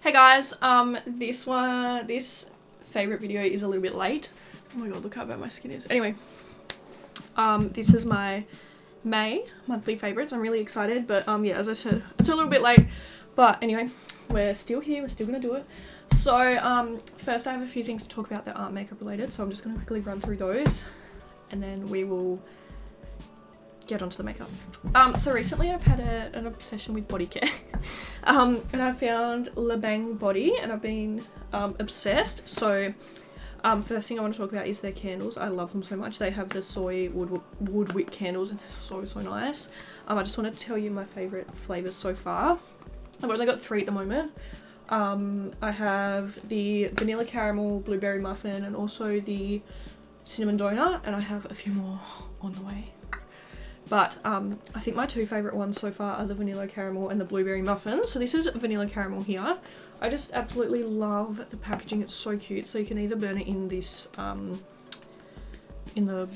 Hey guys, this favorite video is a little bit late. Oh my god, look how bad my skin is. Anyway, this is my May monthly favorites. I'm really excited, but yeah, as I said, it's a little bit late, but anyway, we're still here, we're still gonna do it. So first I have a few things to talk about that aren't makeup related, so I'm just gonna quickly run through those and then we will get onto the makeup. So recently I've had an obsession with body care and I found Le Bang Body and I've been obsessed. So first thing I want to talk about is their candles. I love them so much. They have the soy wood wick candles and they're so nice. I just wanted to tell you my favorite flavors so far. I've only got 3 at the moment. I have the vanilla caramel blueberry muffin and also the cinnamon donut, and I have a few more on the way. But I think my 2 favourite ones so far are the vanilla caramel and the blueberry muffin. So this is vanilla caramel here. I just absolutely love the packaging. It's so cute. So you can either burn it in this, in the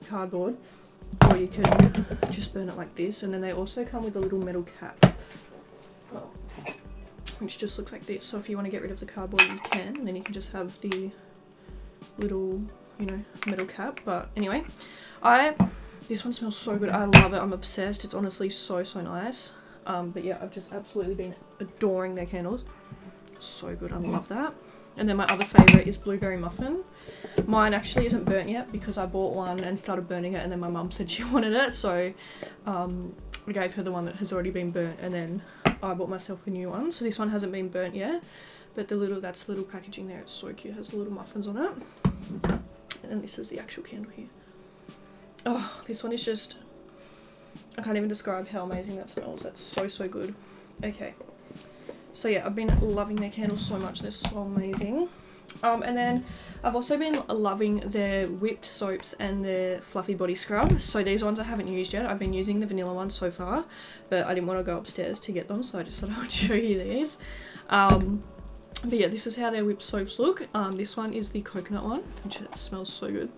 cardboard, or you can just burn it like this. And then they also come with a little metal cap, which just looks like this. So if you want to get rid of the cardboard, you can. And then you can just have the little, you know, metal cap. But anyway, this one smells so good. I love it. I'm obsessed. It's honestly so nice. But yeah, I've just absolutely been adoring their candles. So good. I love that. And then my other favourite is blueberry muffin. Mine actually isn't burnt yet because I bought one and started burning it, and then my mum said she wanted it, so I gave her the one that has already been burnt, and then I bought myself a new one. So this one hasn't been burnt yet, but that's the little packaging there. It's so cute. It has the little muffins on it. And then this is the actual candle here. Oh, this one is just, I can't even describe how amazing that smells. That's so good. Okay, so yeah, I've been loving their candles so much. They're so amazing. And then I've also been loving their whipped soaps and their fluffy body scrub. So these ones I haven't used yet. I've been using the vanilla ones so far, but I didn't want to go upstairs to get them, so I just thought I would show you these. But yeah, this is how their whipped soaps look. This one is the coconut one, which smells so good.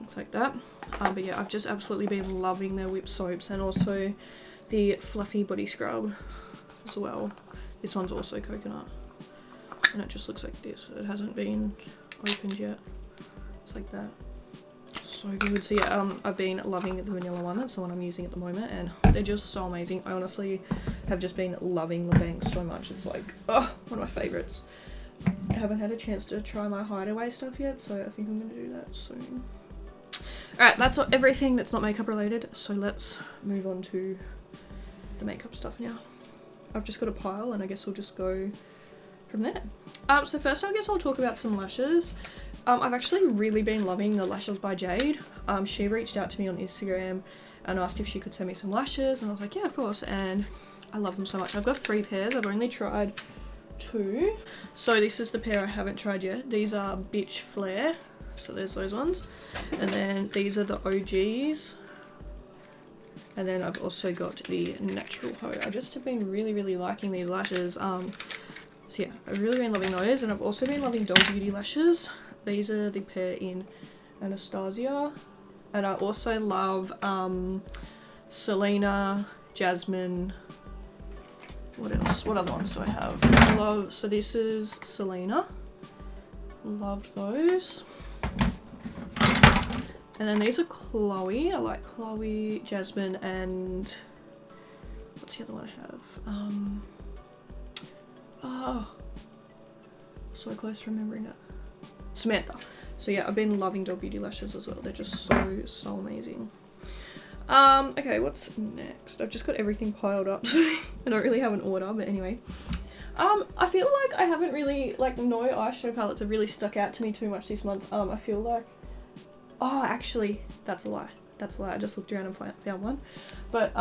Looks like that. But yeah, I've just absolutely been loving their whipped soaps and also the fluffy body scrub as well. This one's also coconut and it just looks like this. It hasn't been opened yet. It's like that. So good. So yeah, I've been loving the vanilla one. That's the one I'm using at the moment, and they're just so amazing. I honestly have just been loving Le Bang so much. It's like, oh, one of my favorites. I haven't had a chance to try my Hideaway stuff yet, so I think I'm going to do that soon. Alright, that's everything that's not makeup related, so let's move on to the makeup stuff now. I've just got a pile and I guess we'll just go from there. So first I guess I'll talk about some lashes. I've actually really been loving the Lashes by Jade. She reached out to me on Instagram and asked if she could send me some lashes, and I was like, yeah, of course, and I love them so much. I've got 3 pairs, I've only tried 2. So this is the pair I haven't tried yet. These are Bitch Flare. So there's those ones, and then these are the OGs, and then I've also got the Natural Hoe. I just have been really liking these lashes. So yeah, I've really been loving those, and I've also been loving Doll Beauty lashes. These are the pair in Anastasia, and I also love Selena, Jasmine. What else? What other ones do I have? So this is Selena. Loved those. And then these are Chloe. I like Chloe, Jasmine, and what's the other one I have? Oh, so close to remembering it. Samantha. So yeah, I've been loving Doll Beauty lashes as well. They're just so amazing. Okay, what's next? I've just got everything piled up, so I don't really have an order, but anyway. I feel like I haven't really, like, no eyeshadow palettes have really stuck out to me too much this month. I feel like, oh, actually, that's a lie. That's a lie. I just looked around and found one. But,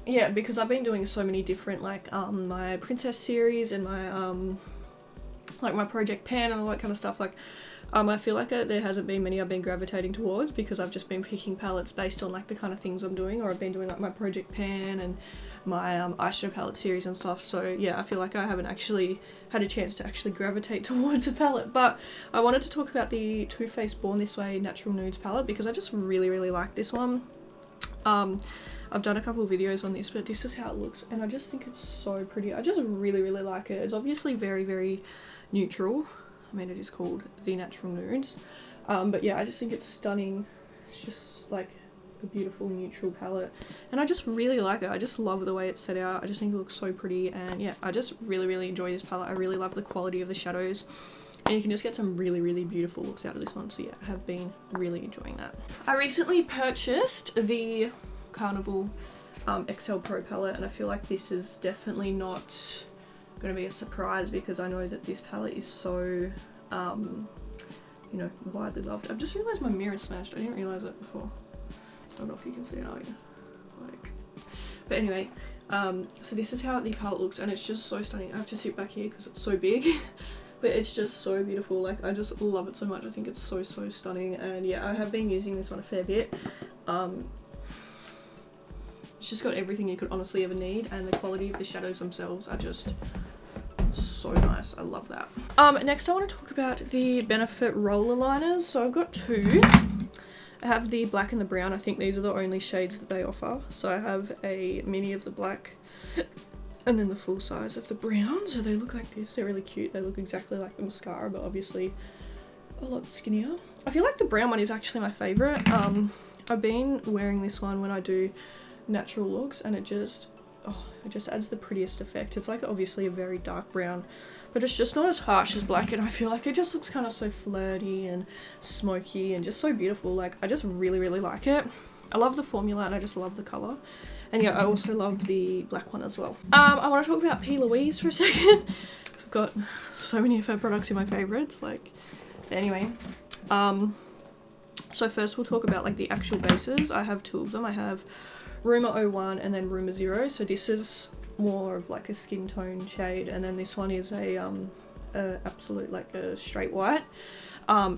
yeah, because I've been doing so many different, like, my Princess series and my, like, my Project Pan and all that kind of stuff, like, I feel like there hasn't been many I've been gravitating towards because I've just been picking palettes based on, like, the kind of things I'm doing, or I've been doing, like, my Project Pan and my eyeshadow palette series and stuff. So yeah, I feel like I haven't actually had a chance to actually gravitate towards a palette. But I wanted to talk about the Too Faced Born This Way Natural Nudes palette because I just really like this one. I've done a couple of videos on this, but this is how it looks, and I just think it's so pretty. I just really, really like it. It's obviously very, very neutral. I mean, it is called The Natural Nudes. But yeah, I just think it's stunning. It's just like a beautiful neutral palette, and I just really like it. I just love the way it's set out. I just think it looks so pretty, and yeah, I just really, really enjoy this palette. I really love the quality of the shadows, and you can just get some really, really beautiful looks out of this one. So yeah, I have been really enjoying that. I recently purchased the Carnival XL Pro palette, and I feel like this is definitely not going to be a surprise because I know that this palette is so you know, widely loved. I've just realised my mirror smashed. I didn't realise it before. I don't know if you can see it, like, but anyway, so this is how the palette looks, and it's just so stunning. I have to sit back here because it's so big, but it's just so beautiful. Like, I just love it so much. I think it's so, so stunning, and yeah, I have been using this one a fair bit. It's just got everything you could honestly ever need, and the quality of the shadows themselves are just so nice. I love that. Next I want to talk about the Benefit roller liners. So I've got two. I have the black and the brown. I think these are the only shades that they offer. So I have a mini of the black and then the full size of the brown. So they look like this. They're really cute. They look exactly like the mascara, but obviously a lot skinnier. I feel like the brown one is actually my favourite. I've been wearing this one when I do natural looks, and it just adds the prettiest effect. It's like obviously a very dark brown, but it's just not as harsh as black, and I feel like it just looks kind of so flirty and smoky and just so beautiful. Like, I just really, really like it. I love the formula, and I just love the colour. And yeah, I also love the black one as well. I want to talk about P. Louise for a second. I've got so many of her products in my favourites. Like, anyway, so first we'll talk about like the actual bases. I have two of them. I have Rumor 01 and then Rumor 0. So this is more of like a skin tone shade, and then this one is a absolute like a straight white.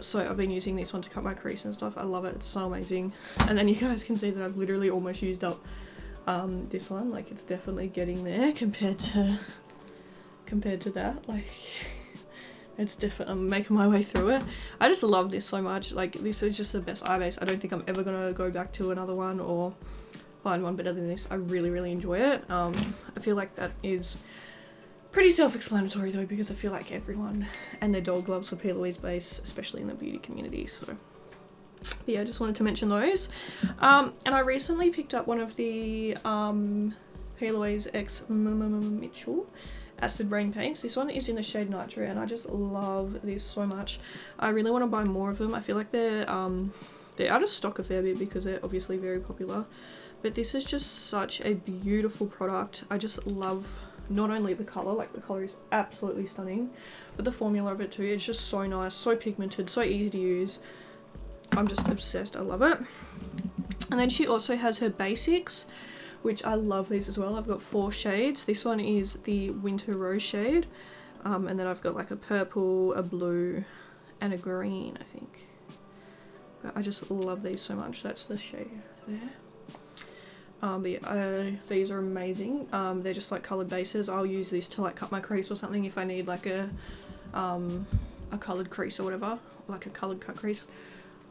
So I've been using this one to cut my crease and stuff. I love it. It's so amazing. And then you guys can see that I've literally almost used up this one. Like, it's definitely getting there compared to that. Like, it's definitely, I'm making my way through it. I just love this so much. Like, this is just the best eye base. I don't think I'm ever gonna go back to another one or find one better than this. I really, really enjoy it. I feel like that is pretty self-explanatory though, because I feel like everyone and their dog loves the P. Louise base, especially in the beauty community. So but yeah, I just wanted to mention those. And I recently picked up one of the P. Louise X Mitchell Acid Rain paints. This one is in the shade Nitro, and I just love this so much. I really want to buy more of them. I feel like they're out of stock a fair bit because they're obviously very popular. But this is just such a beautiful product. I just love not only the colour, like the colour is absolutely stunning, but the formula of it too. It's just so nice, so pigmented, so easy to use. I'm just obsessed. I love it. And then she also has her basics, which I love these as well. I've got 4 shades. This one is the Winter Rose shade. And then I've got like a purple, a blue, and a green, I think. But I just love these so much. That's the shade there. But yeah, these are amazing. They're just like coloured bases. I'll use this to like cut my crease or something if I need like a coloured crease or whatever, like a coloured cut crease.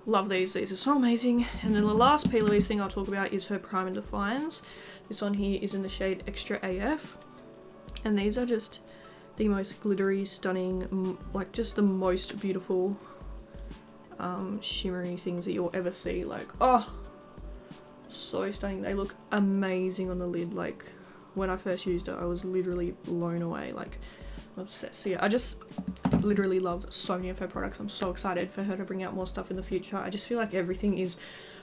Love these. These are so amazing. And then the last P. Louise thing I'll talk about is her Prime and Defiance. This one here is in the shade Extra AF. And these are just the most glittery, stunning, like just the most beautiful shimmery things that you'll ever see. Like, oh, so stunning. They look amazing on the lid. Like, when I first used it, I was literally blown away. Like, I'm obsessed. So yeah, I just literally love so many of her products. I'm so excited for her to bring out more stuff in the future. I just feel like everything is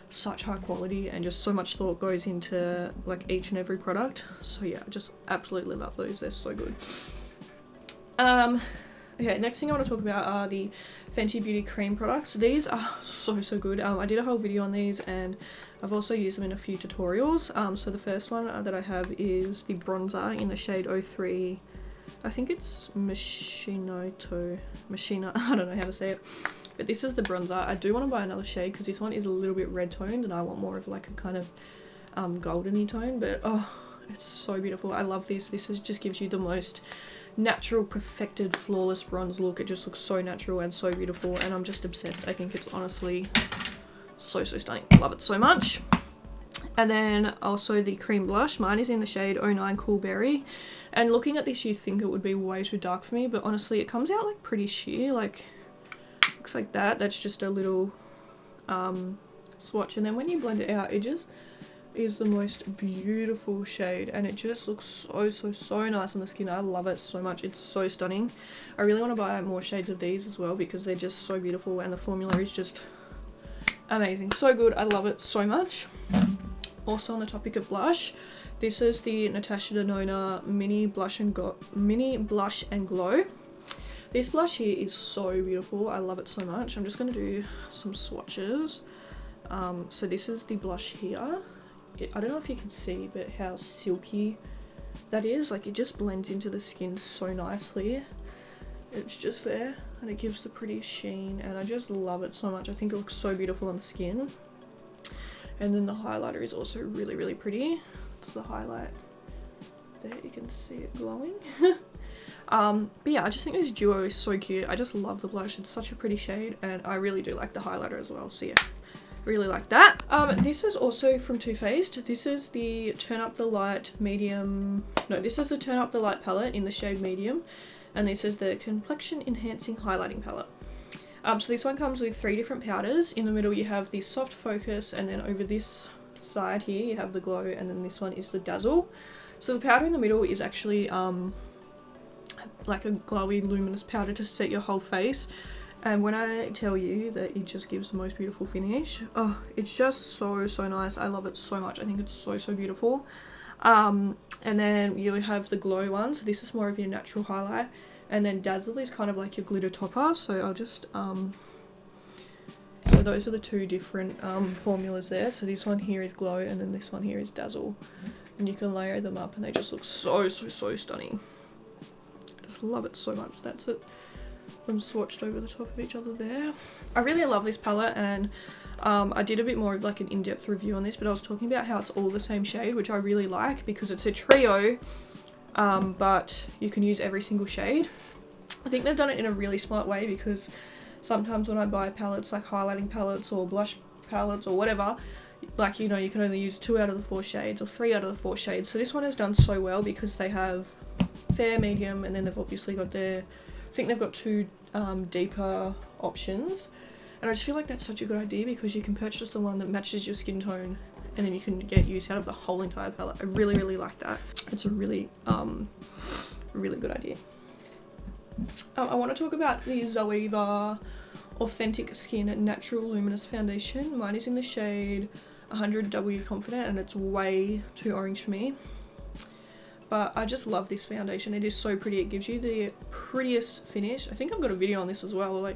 such high quality and just so much thought goes into like each and every product. So yeah, I just absolutely love those. They're so good. Okay, next thing I want to talk about are the Fenty Beauty cream products. These are so good. I did a whole video on these, and I've also used them in a few tutorials. So the first one that I have is the bronzer in the shade 03. I think it's Machina, I don't know how to say it. But this is the bronzer. I do want to buy another shade because this one is a little bit red toned and I want more of like a kind of goldeny tone. But oh, it's so beautiful. I love this. This just gives you the most natural, perfected, flawless bronze look. It just looks so natural and so beautiful, and I'm just obsessed. I think it's honestly so stunning. Love it so much. And then also the cream blush. Mine is in the shade 09 Cool Berry. And looking at this, you'd think it would be way too dark for me, but honestly, it comes out like pretty sheer, like looks like that. That's just a little swatch, and then when you blend it out, it just is the most beautiful shade, and it just looks so nice on the skin. I love it so much. It's so stunning. I really want to buy more shades of these as well because they're just so beautiful, and the formula is just amazing. So good. I love it so much. Also on the topic of blush, this is the Natasha Denona Mini Blush and Glow. This blush here is so beautiful. I love it so much. I'm just going to do some swatches. So this is the blush here. I don't know if you can see, but how silky that is. Like, it just blends into the skin so nicely. It's just there, and it gives the prettiest sheen, and I just love it so much. I think it looks so beautiful on the skin. And then the highlighter is also really pretty. It's the highlight there, you can see it glowing. But yeah, I just think this duo is so cute. I just love the blush. It's such a pretty shade, and I really do like the highlighter as well. So yeah, really like that. This is also from Too Faced. This is the Turn Up the Light medium. No, this is the Turn Up the Light palette in the shade medium, and this is the Complexion Enhancing Highlighting palette. So this one comes with 3 different powders. In the middle you have the Soft Focus, and then over this side here you have the Glow, and then this one is the Dazzle. So the powder in the middle is actually like a glowy luminous powder to set your whole face, and when I tell you that it just gives the most beautiful finish, oh, it's just so nice. I love it so much. I think it's so beautiful. And then you have the Glow one, so this is more of your natural highlight, and then Dazzle is kind of like your glitter topper. So I'll just so those are the 2 different formulas there. So this one here is Glow, and then this one here is Dazzle, and you can layer them up and they just look so stunning. Just love it so much. That's it. Them swatched over the top of each other there. I really love this palette, and I did a bit more of like an in-depth review on this, but I was talking about how it's all the same shade, which I really like because it's a trio, but you can use every single shade. I think they've done it in a really smart way, because sometimes when I buy palettes, like highlighting palettes or blush palettes or whatever, like, you know, you can only use 2 out of the 4 shades or 3 out of the 4 shades. So this one is done so well because they have fair, medium, and then they've obviously got their, I think they've got 2 deeper options, and I just feel like that's such a good idea because you can purchase the one that matches your skin tone, and then you can get use out of the whole entire palette. I really like that. It's a really good idea. I want to talk about the Zoeva Authentic Skin Natural Luminous Foundation. Mine is in the shade 100W Confident, and it's way too orange for me. But I just love this foundation. It is so pretty. It gives you the prettiest finish. I think I've got a video on this as well. Like,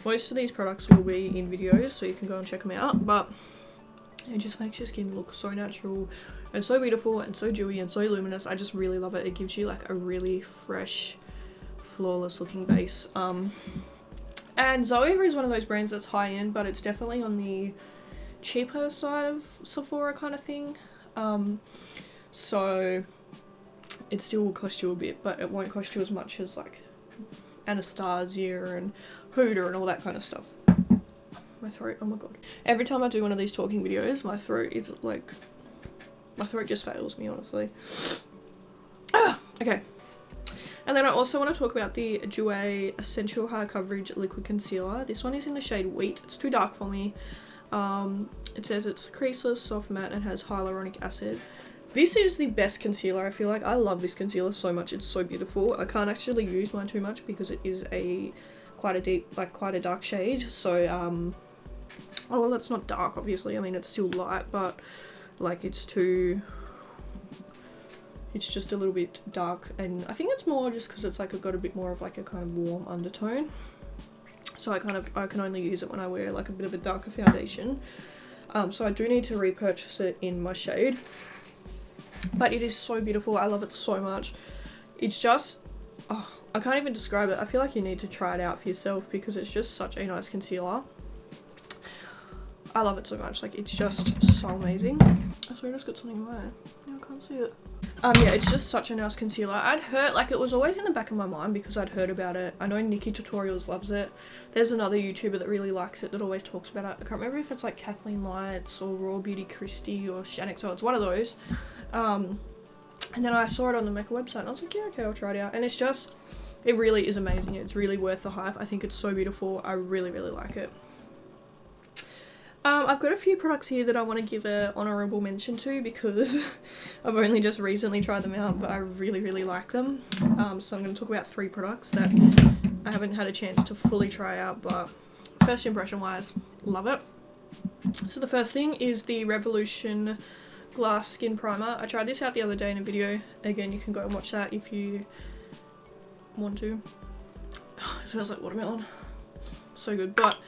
most of these products will be in videos, so you can go and check them out. But it just makes your skin look so natural and so beautiful and so dewy and so luminous. I just really love it. It gives you like a really fresh, flawless looking base. And Zoeva is one of those brands that's high end, but it's definitely on the cheaper side of Sephora kind of thing. So it still will cost you a bit, but it won't cost you as much as like Anastasia and Huda and all that kind of stuff. My throat, oh my god. Every time I do one of these talking videos, my throat is like, my throat just fails me, honestly. Okay. And then I also want to talk about the Jouer Essential High Coverage Liquid Concealer. This one is in the shade Wheat. It's too dark for me. It says it's creaseless, soft matte, and has hyaluronic acid. This is the best concealer, I feel like. I love this concealer so much. It's so beautiful. I can't actually use mine too much because it is quite a deep, like quite a dark shade. So, oh well, it's not dark, obviously. I mean, it's still light, but like it's just a little bit dark, and I think it's more just because it's like got a bit more of like a kind of warm undertone. So I can only use it when I wear like a bit of a darker foundation. So I do need to repurchase it in my shade. But it is so beautiful. I love it so much. It's just, oh, I can't even describe it. I feel like you need to try it out for yourself because it's just such a nice concealer. I love it so much. Like, it's just so amazing. I swear I just got something in my eye. Now I can't see it. Yeah, it's just such a nice concealer. I'd heard, like, it was always in the back of my mind because I'd heard about it. I know Nikki Tutorials loves it. There's another YouTuber that really likes it that always talks about it. I can't remember if it's like Kathleen Lights or Raw Beauty Christie or Shanix, it's one of those. And then I saw it on the Mecca website and I was like, yeah, okay, I'll try it out. And it's just, it really is amazing. It's really worth the hype. I think it's so beautiful. I really, really like it. I've got a few products here that I want to give an honourable mention to because I've only just recently tried them out, but I really, really like them. So I'm going to talk about 3 products that I haven't had a chance to fully try out, but first impression wise, love it. So the first thing is the Revolution Glass Skin Primer. I tried this out the other day in a video. Again, you can go and watch that if you want to. Oh, it smells like watermelon. So good. But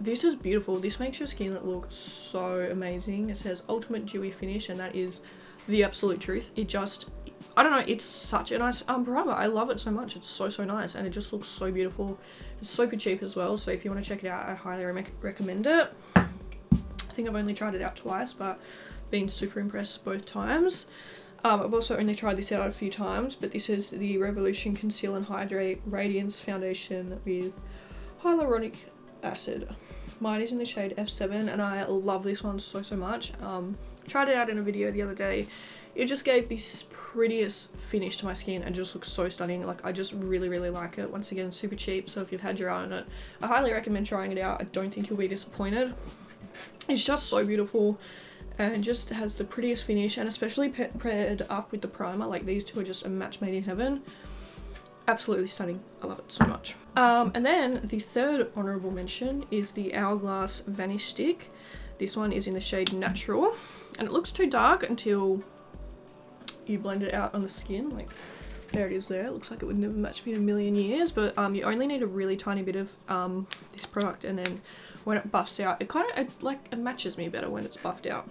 this is beautiful. This makes your skin look so amazing. It says ultimate dewy finish, and that is the absolute truth. It just, I don't know, it's such a nice primer. I love it so much. It's so nice, and it just looks so beautiful. It's super cheap as well, so if you want to check it out, I highly recommend it. I think I've only tried it out twice, but been super impressed both times. I've also only tried this out a few times, but this is the Revolution Conceal and Hydrate Radiance Foundation with hyaluronic acid. Mine is in the shade F7 and I love this one so much. Tried it out in a video the other day. It just gave this prettiest finish to my skin and just looks so stunning. Like, I just really like it. Once again, super cheap, so if you've had your eye on it, I highly recommend trying it out. I don't think you'll be disappointed. It's just so beautiful and just has the prettiest finish, and especially paired up with the primer. Like, these two are just a match made in heaven. Absolutely stunning. I love it so much. And then the third honourable mention is the Hourglass Vanish Stick. This one is in the shade Natural, and it looks too dark until you blend it out on the skin. Like, there it is there. It looks like it would never match me in a million years, but you only need a really tiny bit of this product, and then when it buffs out, it matches me better when it's buffed out.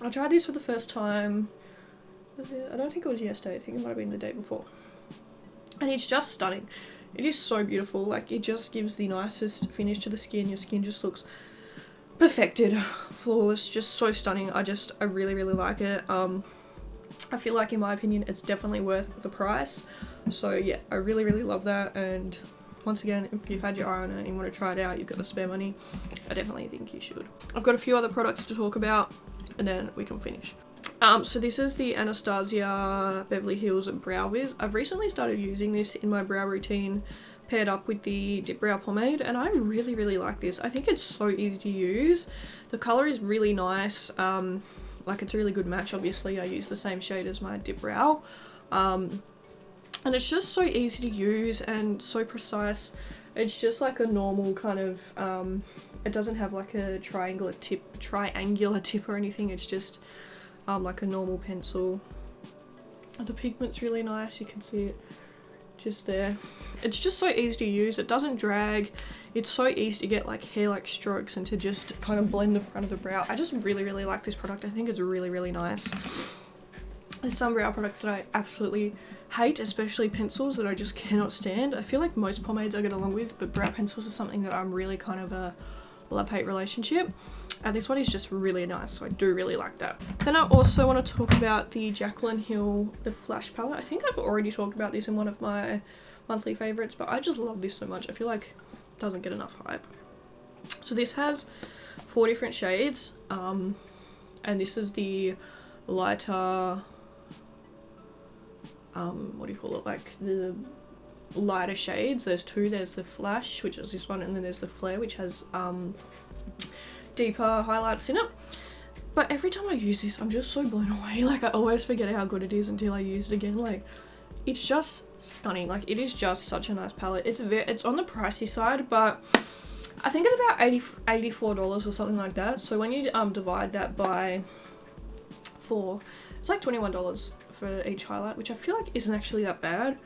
I tried this for the first time, I don't think it was yesterday, I think it might have been the day before. And it's just stunning. It is so beautiful. Like, it just gives the nicest finish to the skin. Your skin just looks perfected, flawless, just so stunning. I really like it. I feel like, in my opinion, it's definitely worth the price. So yeah, I really love that. And once again, if you've had your eye on it and you want to try it out, you've got the spare money, I definitely think you should. I've got a few other products to talk about and then we can finish. So this is the Anastasia Beverly Hills Brow Wiz. I've recently started using this in my brow routine paired up with the Dip Brow Pomade, and I really like this. I think it's so easy to use. The colour is really nice. Like, it's a really good match. Obviously, I use the same shade as my Dip Brow. And it's just so easy to use and so precise. It's just like a normal kind of, it doesn't have like a triangular tip or anything. It's just like a normal pencil. The pigment's really nice, you can see it just there. It's just so easy to use, it doesn't drag, it's so easy to get like hair-like strokes and to just kind of blend the front of the brow. I just really like this product. I think it's really nice. There's some brow products that I absolutely hate, especially pencils that I just cannot stand. I feel like most pomades I get along with, but brow pencils are something that I'm really kind of a love-hate relationship. And this one is just really nice, so I do really like that. Then I also want to talk about the Jaclyn Hill, the Flash palette. I think I've already talked about this in one of my monthly favourites, but I just love this so much. I feel like it doesn't get enough hype. So this has 4 different shades, and this is the lighter, what do you call it, like the lighter shades. There's 2, there's the Flash, which is this one, and then there's the Flare, which has deeper highlights in it. But every time I use this, I'm just so blown away. Like, I always forget how good it is until I use it again. Like, it's just stunning. Like, it is just such a nice palette. It's on the pricey side, but I think it's about $84 or something like that. So when you divide that by 4, it's like $21 for each highlight, which I feel like isn't actually that bad.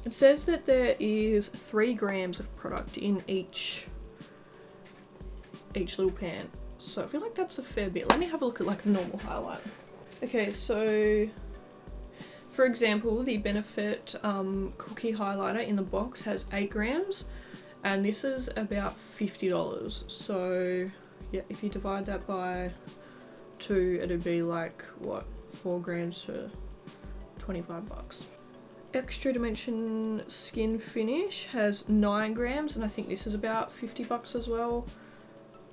It says that there is 3 grams of product in each little pan, so I feel like that's a fair bit. Let me have a look at like a normal highlight. Okay, so for example, the Benefit cookie highlighter in the box has 8 grams, and this is about $50. So yeah, if you divide that by 2, it'd be like, what, 4 grams for 25 bucks. Extra Dimension Skin Finish has 9 grams, and I think this is about 50 bucks as well.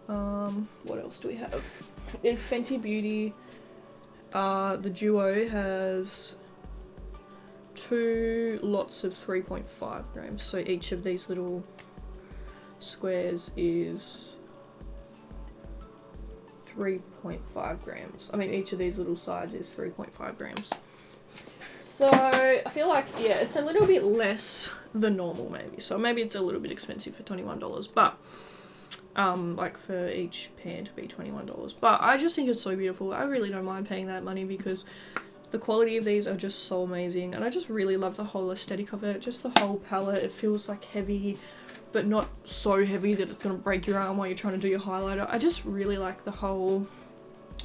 What else do we have? In Fenty Beauty, the Duo has 2 lots of 3.5 grams, so each of these little squares is 3.5 grams. I mean, each of these little sides is 3.5 grams. So I feel like, yeah, it's a little bit less than normal maybe. So maybe it's a little bit expensive for $21, but like for each pan to be $21. But I just think it's so beautiful. I really don't mind paying that money because the quality of these are just so amazing, and I just really love the whole aesthetic of it. Just the whole palette, it feels like heavy, but not so heavy that it's gonna break your arm while you're trying to do your highlighter. I just really like the whole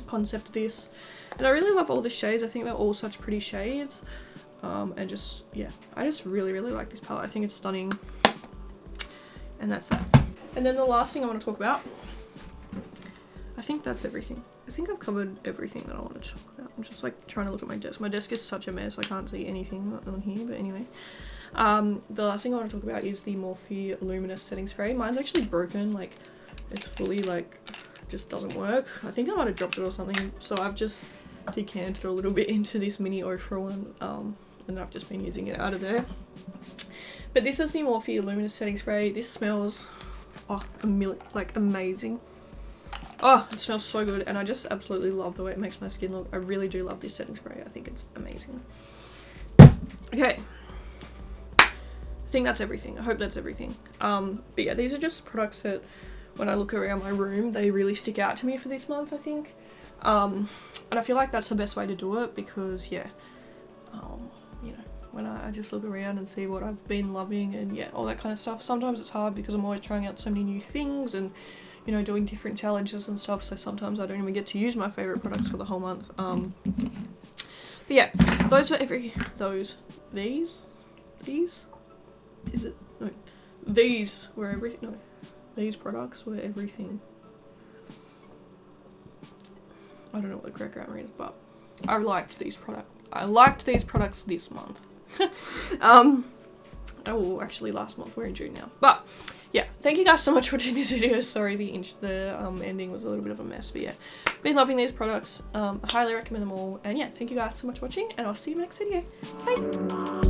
concept of this, and I really love all the shades. I think they're all such pretty shades, and just, yeah, I just really like this palette. I think it's stunning, and that's that. And then the last thing I want to talk about, I think that's everything. I think I've covered everything that I wanted to talk about. I'm just like trying to look at my desk. My desk is such a mess, I can't see anything on here, but anyway. The last thing I want to talk about is the Morphe Luminous setting spray. Mine's actually broken, like it's fully like just doesn't work. I think I might have dropped it or something, so I've just decanted it a little bit into this mini Ofra one, and I've just been using it out of there. But this is the Morphe Luminous setting spray. This smells like amazing. Oh, it smells so good, and I just absolutely love the way it makes my skin look. I really do love this setting spray. I think it's amazing. Okay, I think that's everything. I hope that's everything. But yeah, these are just products that when I look around my room, they really stick out to me for this month, I think. And I feel like that's the best way to do it because, yeah, you know, when I just look around and see what I've been loving and, yeah, all that kind of stuff. Sometimes it's hard because I'm always trying out so many new things and, you know, doing different challenges and stuff, so sometimes I don't even get to use my favourite products for the whole month. But yeah, these were everything. No, these products were everything. I don't know what the correct grammar is, but I liked these products this month. Oh, actually last month, we're in June now. But yeah, thank you guys so much for doing this video. Sorry the ending was a little bit of a mess, but yeah, been loving these products. I highly recommend them all, and yeah, thank you guys so much for watching, and I'll see you in the next video. Bye.